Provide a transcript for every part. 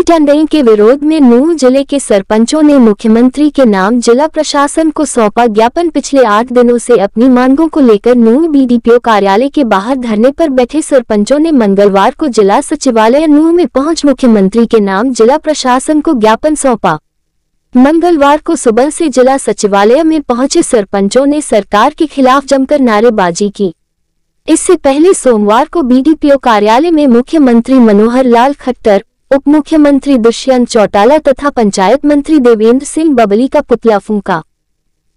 Tendering के विरोध में नूंह जिले के सरपंचों ने मुख्यमंत्री के नाम जिला प्रशासन को सौंपा ज्ञापन। पिछले 8 दिनों से अपनी मांगों को लेकर नूंह बीडीपीओ कार्यालय के बाहर धरने पर बैठे सरपंचों ने मंगलवार को जिला सचिवालय नूंह में पहुंच मुख्यमंत्री के नाम जिला प्रशासन को ज्ञापन सौंपा। मंगलवार को सुबह से जिला सचिवालय में पहुंचे सरपंचों ने सरकार के खिलाफ जमकर नारेबाजी की। इससे पहले सोमवार को बीडीपीओ कार्यालय में मुख्यमंत्री मनोहर लाल खट्टर, उप मुख्यमंत्री दुष्यंत चौटाला तथा पंचायत मंत्री देवेंद्र सिंह बबली का पुतला फूंका।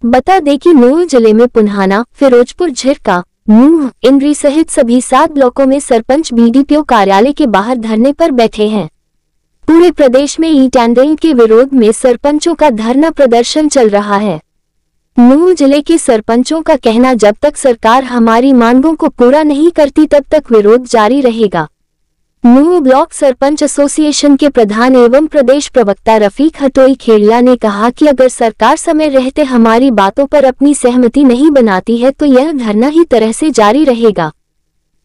बता दें कि नूंह जिले में पुन्हाना, फिरोजपुर, झिरका, नूंह, इंद्री सहित सभी 7 ब्लॉकों में सरपंच बीडीपीओ कार्यालय के बाहर धरने पर बैठे हैं। पूरे प्रदेश में ई टेंडरिंग के विरोध में सरपंचों का धरना प्रदर्शन चल रहा है। नूंह जिले के सरपंचों का कहना, जब तक सरकार हमारी मांगों को पूरा नहीं करती तब तक विरोध जारी रहेगा। नूंह ब्लॉक सरपंच एसोसिएशन के प्रधान एवं प्रदेश प्रवक्ता रफीक हटोई खेड़िया ने कहा कि अगर सरकार समय रहते हमारी बातों पर अपनी सहमति नहीं बनाती है तो यह धरना ही तरह से जारी रहेगा।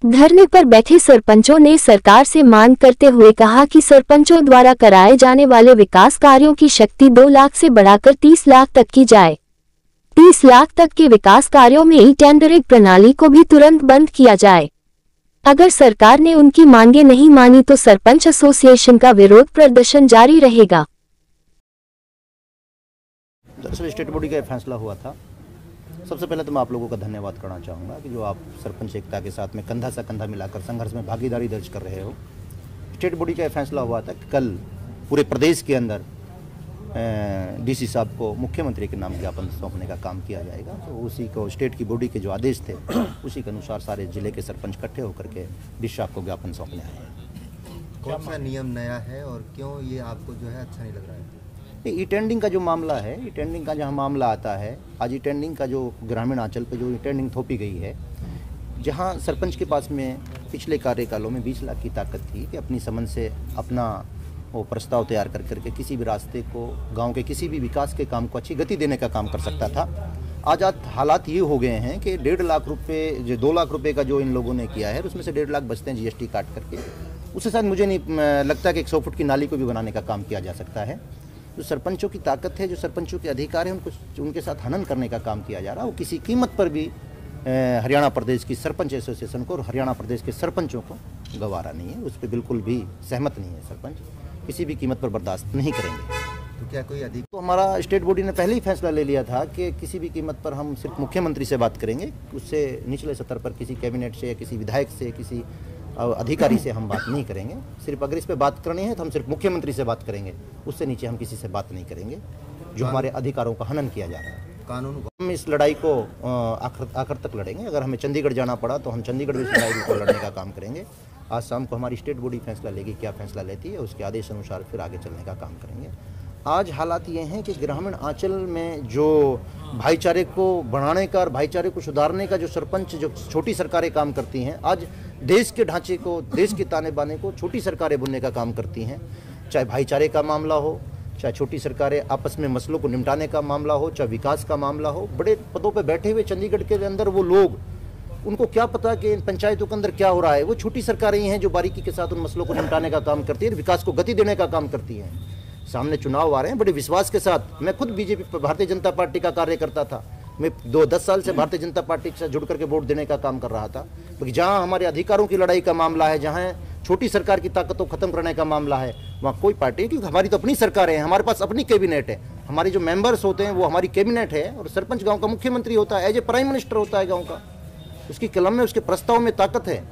धरने पर बैठे सरपंचों ने सरकार से मांग करते हुए कहा कि सरपंचों द्वारा कराए जाने वाले विकास कार्यों की शक्ति 2 लाख से बढ़ाकर 30 लाख तक की जाए। 30 लाख तक के विकास कार्यों में ई टेंडरिंग प्रणाली को भी तुरंत बंद किया जाए। अगर सरकार ने उनकी मांगे नहीं मानी तो सरपंच एसोसिएशन का विरोध प्रदर्शन जारी रहेगा। दरअसल स्टेट बॉडी का फैसला हुआ था। सबसे पहले तो मैं आप लोगों का धन्यवाद करना चाहूँगा कि जो आप सरपंच एकता के साथ में कंधा से कंधा मिलाकर संघर्ष में भागीदारी दर्ज कर रहे हो। स्टेट बॉडी का फैसला हुआ था कि कल पूरे प्रदेश के अंदर डीसी साहब को मुख्यमंत्री के नाम ज्ञापन सौंपने का काम किया जाएगा। तो उसी को स्टेट की बॉडी के जो आदेश थे उसी के अनुसार सारे जिले के सरपंच इकट्ठे होकर के डीसी साहब को ज्ञापन सौंपने आए हैं। कौन सा नियम नया है और क्यों ये आपको जो है अच्छा नहीं लग रहा है? ई टेंडरिंग का जो मामला है, ई टेंडरिंग का जहाँ मामला आता है, आज ई टेंडरिंग का जो ग्रामीण आंचल पे जो ई टेंडरिंग थोपी गई है, जहाँ सरपंच के पास में पिछले कार्यकालों में 20 लाख की ताकत थी कि अपनी समझ से अपना वो प्रस्ताव तैयार कर करके किसी भी रास्ते को, गांव के किसी भी विकास के काम को अच्छी गति देने का काम कर सकता था। आज हालात ये हो गए हैं कि 1.5 लाख रुपये, जो 2 लाख रुपये का जो इन लोगों ने किया है उसमें से 1.5 लाख बचते हैं जीएसटी काट करके। उसके साथ मुझे नहीं लगता कि 100 फुट की नाली को भी बनाने का काम किया जा सकता है। जो सरपंचों की ताकत है, जो सरपंचों के अधिकार है, उनके साथ हनन करने का काम किया जा रहा है। वो किसी कीमत पर भी हरियाणा प्रदेश की सरपंच एसोसिएशन को और हरियाणा प्रदेश के सरपंचों को गवारा नहीं है। उस पर बिल्कुल भी सहमत नहीं है। सरपंच किसी भी कीमत पर बर्दाश्त नहीं करेंगे। तो क्या कोई अधिक तो हमारा स्टेट बॉडी ने पहले ही फैसला ले लिया था कि किसी भी कीमत पर हम सिर्फ मुख्यमंत्री से बात करेंगे। उससे निचले स्तर पर किसी कैबिनेट से या किसी विधायक से, किसी अधिकारी से हम बात नहीं करेंगे। सिर्फ अगर इस पे बात करनी है तो हम सिर्फ मुख्यमंत्री से बात करेंगे। उससे नीचे हम किसी से बात नहीं करेंगे जो हमारे अधिकारों का हनन किया जा रहा है। कानून हम इस लड़ाई को आखिर तक लड़ेंगे। अगर हमें चंडीगढ़ जाना पड़ा तो हम चंडीगढ़ में इस लड़ाई को लड़ने का काम करेंगे। आज शाम को हमारी स्टेट बॉडी फैसला लेगी, क्या फैसला लेती है उसके आदेश अनुसार फिर आगे चलने का काम करेंगे। आज हालात ये हैं कि ग्रामीण आंचल में जो भाईचारे को बढ़ाने का और भाईचारे को सुधारने का जो सरपंच, जो छोटी सरकारें काम करती हैं, आज देश के ढांचे को, देश के ताने बाने को छोटी सरकारें बुनने का काम करती हैं। चाहे भाईचारे का मामला हो, चाहे छोटी सरकारें आपस में मसलों को निपटाने का मामला हो, चाहे विकास का मामला हो। बड़े पदों पर बैठे हुए चंडीगढ़ के अंदर वो लोग, उनको क्या पता कि इन पंचायतों के अंदर क्या हो रहा है। वो छोटी सरकारें ही हैं जो बारीकी के साथ उन मसलों को निपटाने का काम करती है, विकास को गति देने का काम करती हैं। सामने चुनाव आ रहे हैं, बड़े विश्वास के साथ। मैं खुद बीजेपी, भारतीय जनता पार्टी का कार्य करता था। मैं 10 साल से भारतीय जनता पार्टी से जुड़ करके वोट देने का काम कर रहा था। क्योंकि जहां हमारे अधिकारों की लड़ाई का मामला है, जहां छोटी सरकार की ताकतों को खत्म करने का मामला है, वहाँ कोई पार्टी, क्योंकि हमारी तो अपनी सरकार है, हमारे पास अपनी कैबिनेट है, हमारे जो मेंबर्स होते हैं वो हमारी कैबिनेट है। और सरपंच गाँव का मुख्यमंत्री होता है, एज ए प्राइम मिनिस्टर होता है गाँव का। उसकी कलम में, उसके प्रस्ताव में ताकत है।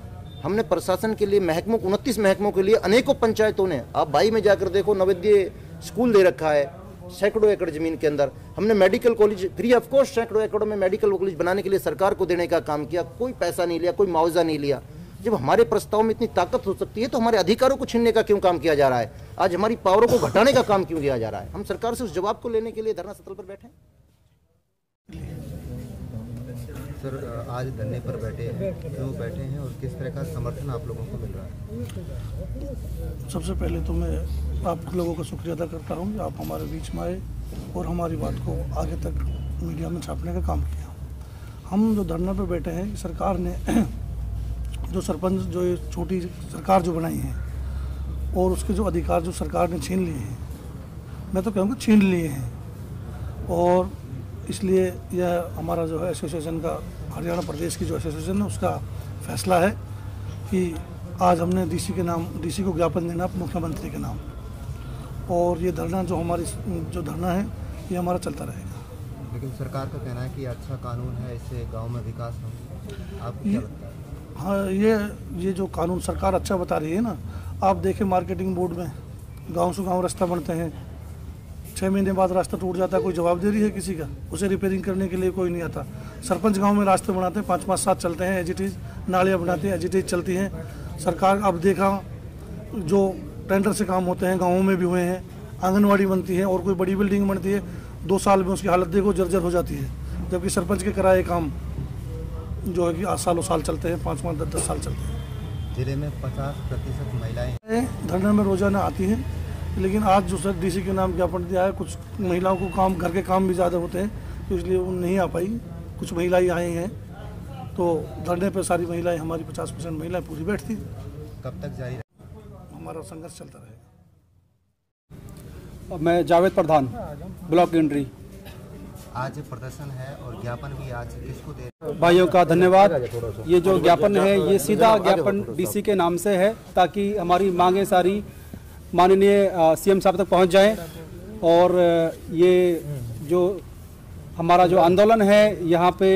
हमने प्रशासन के लिए महकमों, 29 महकमों के लिए अनेकों पंचायतों ने, आप बाई में जाकर देखो, नवोदय स्कूल दे रखा है सैकड़ों एकड़ जमीन के अंदर। हमने medical college free of cost सैकड़ों एकड़ों में मेडिकल कॉलेज बनाने के लिए सरकार को देने का काम किया। कोई पैसा नहीं लिया, कोई मुआवजा नहीं लिया। जब हमारे प्रस्ताव में इतनी ताकत हो सकती है तो हमारे अधिकारों को छीनने का क्यों काम किया जा रहा है? आज हमारी पावरों को घटाने का काम क्यों किया जा रहा है? हम सरकार से उस जवाब को लेने के लिए धरना स्थल पर बैठे। सर, आज धरने पर बैठे हैं, क्यों बैठे हैं और किस तरह का समर्थन आप लोगों को मिल रहा है? सबसे पहले तो मैं आप लोगों का शुक्रिया अदा करता हूं कि आप हमारे बीच में आए और हमारी बात को आगे तक मीडिया में छापने का काम किया। हम जो धरने पर बैठे हैं, सरकार ने जो सरपंच, जो ये छोटी सरकार जो बनाई है, और उसके जो अधिकार जो सरकार ने छीन लिए हैं, मैं तो कहूँगा छीन लिए हैं। और इसलिए यह हमारा जो है एसोसिएशन का, हरियाणा प्रदेश की जो एसोसिएशन है उसका फैसला है कि आज हमने डीसी को ज्ञापन देना मुख्यमंत्री के नाम। और ये धरना जो धरना है ये हमारा चलता रहेगा। लेकिन सरकार का कहना है कि अच्छा कानून है, इससे गांव में विकास हो। आपको क्या लगता है? हाँ, ये जो कानून सरकार अच्छा बता रही है ना, आप देखें मार्केटिंग बोर्ड में गांव से गांव रास्ता बनते हैं, 6 महीने बाद रास्ता टूट जाता है, कोई जवाब दे रही है किसी का? उसे रिपेयरिंग करने के लिए कोई नहीं आता। सरपंच गांव में रास्ते बनाते हैं, 5-5 साल चलते हैं, एज इट इज़ नालियाँ बनाते हैं, एज इट इज़ चलती हैं। सरकार अब देखा जो टेंडर से काम होते हैं गाँवों में भी हुए हैं, आंगनवाड़ी बनती है और कोई बड़ी बिल्डिंग बनती है, 2 साल में उसकी हालत देखो जर्जर हो जाती है, जबकि सरपंच के कराए काम जो है कि 8 सालों साल चलते हैं, 5-5, 10-10 साल चलते हैं। जिले में 50% महिलाएं धरने में रोजाना आती हैं, लेकिन आज जो सर डीसी के नाम ज्ञापन दिया है, कुछ महिलाओं को घर के काम भी ज़्यादा होते हैं तो इसलिए वो नहीं आ पाई। कुछ महिलाएं आई हैं तो धरने पर सारी महिलाएं, हमारी 50% महिलाएं पूरी बैठती। कब तक जारी रहेगा? हमारा संघर्ष चलता रहेगा। मैं जावेद प्रधान, ब्लॉक इंड्री। आज प्रदर्शन है और ज्ञापन भी आज किसको दे? भाइयों का धन्यवाद। ये जो ज्ञापन है ये सीधा ज्ञापन डीसी के नाम से है ताकि हमारी मांगें सारी माननीय सीएम साहब तक पहुंच जाएं। और ये जो हमारा जो आंदोलन है, यहाँ पे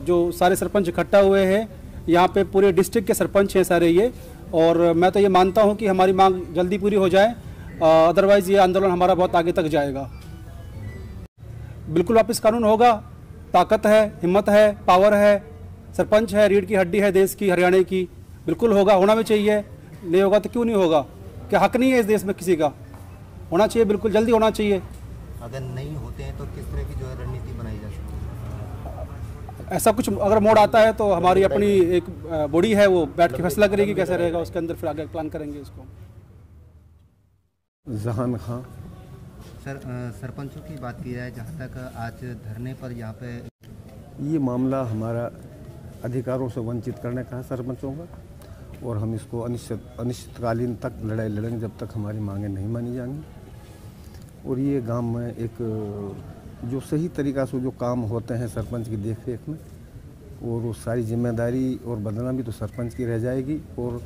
जो सारे सरपंच इकट्ठा हुए हैं, यहाँ पे पूरे डिस्ट्रिक्ट के सरपंच हैं सारे ये, और मैं तो ये मानता हूँ कि हमारी मांग जल्दी पूरी हो जाए, अदरवाइज़ ये आंदोलन हमारा बहुत आगे तक जाएगा। बिल्कुल वापस कानून होगा, ताकत है, हिम्मत है, पावर है, सरपंच है, रीढ़ की हड्डी है देश की, हरियाणा की, बिल्कुल होगा, होना भी चाहिए। नहीं होगा तो क्यों नहीं होगा? क्या हक नहीं है इस देश में किसी का? होना चाहिए, बिल्कुल जल्दी होना चाहिए। अगर नहीं होते हैं तो किस तरह की जो है रणनीति बनाई जा सकती है? ऐसा कुछ अगर मोड़ आता है तो हमारी अपनी एक बॉडी है, वो बैठ के फैसला करेगी कैसे रहेगा, उसके अंदर फिर आगे प्लान करेंगे इसको। जहान खां। सर, सरपंचों की बात की जाए, जहाँ तक आज धरने पर यहाँ पे ये मामला हमारा अधिकारों से वंचित करने का है सरपंचों का, और हम इसको अनिश्चितकालीन तक लड़ाई लड़ेंगे जब तक हमारी मांगें नहीं मानी जाएंगी। और ये गांव में एक जो सही तरीक़ा से जो काम होते हैं सरपंच की देखरेख में, और वो सारी जिम्मेदारी और बदनामी तो सरपंच की रह जाएगी, और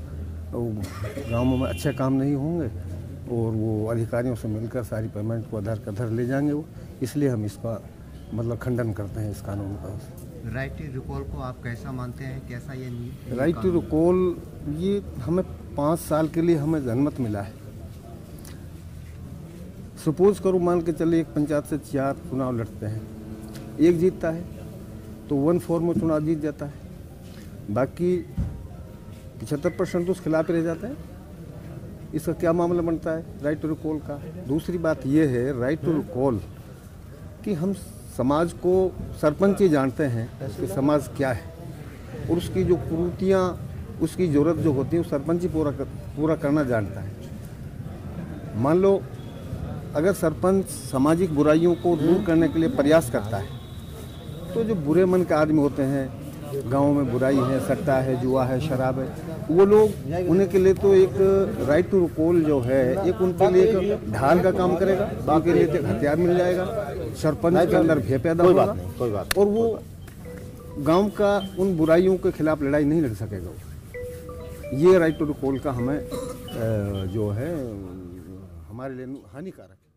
गाँवों में अच्छे काम नहीं होंगे, और वो अधिकारियों से मिलकर सारी पेमेंट को अधर कधर ले जाएंगे वो। इसलिए हम इसका मतलब खंडन करते हैं इस कानून का। राइट टू रिकॉल को आप कैसा मानते हैं? कैसा ये राइट टू रिकॉल, ये हमें 5 साल के लिए हमें जनमत मिला है। सपोज करो, मान के चले एक पंचायत से 4 चुनाव लड़ते हैं, एक जीतता है तो 1/4 में चुनाव जीत जाता है, बाकी 75% तो उस खिलाफ रह जाता है। इसका क्या मामला बनता है राइट टू रिकॉल का? दूसरी बात यह है राइट टू रिकॉल कि हम समाज को, सरपंच ही जानते हैं कि समाज क्या है, और उसकी जो कुरीतियाँ, उसकी ज़रूरत जो होती है वो सरपंच ही पूरा करना जानता है। मान लो अगर सरपंच सामाजिक बुराइयों को दूर करने के लिए प्रयास करता है, तो जो बुरे मन के आदमी होते हैं, गाँव में बुराई है, सट्टा है, जुआ है, शराब है, वो लोग, उन्हें के लिए तो एक राइट टू रिकॉल जो है एक उनके लिए एक ढाल का काम करेगा, उनके लिए एक हथियार मिल जाएगा, सरपंच के अंदर भय पैदा होगा, और वो गांव का उन बुराइयों के खिलाफ लड़ाई नहीं लड़ सकेगा। ये राइट टू रिकॉल का हमें जो है हमारे लिए हानिकारक है।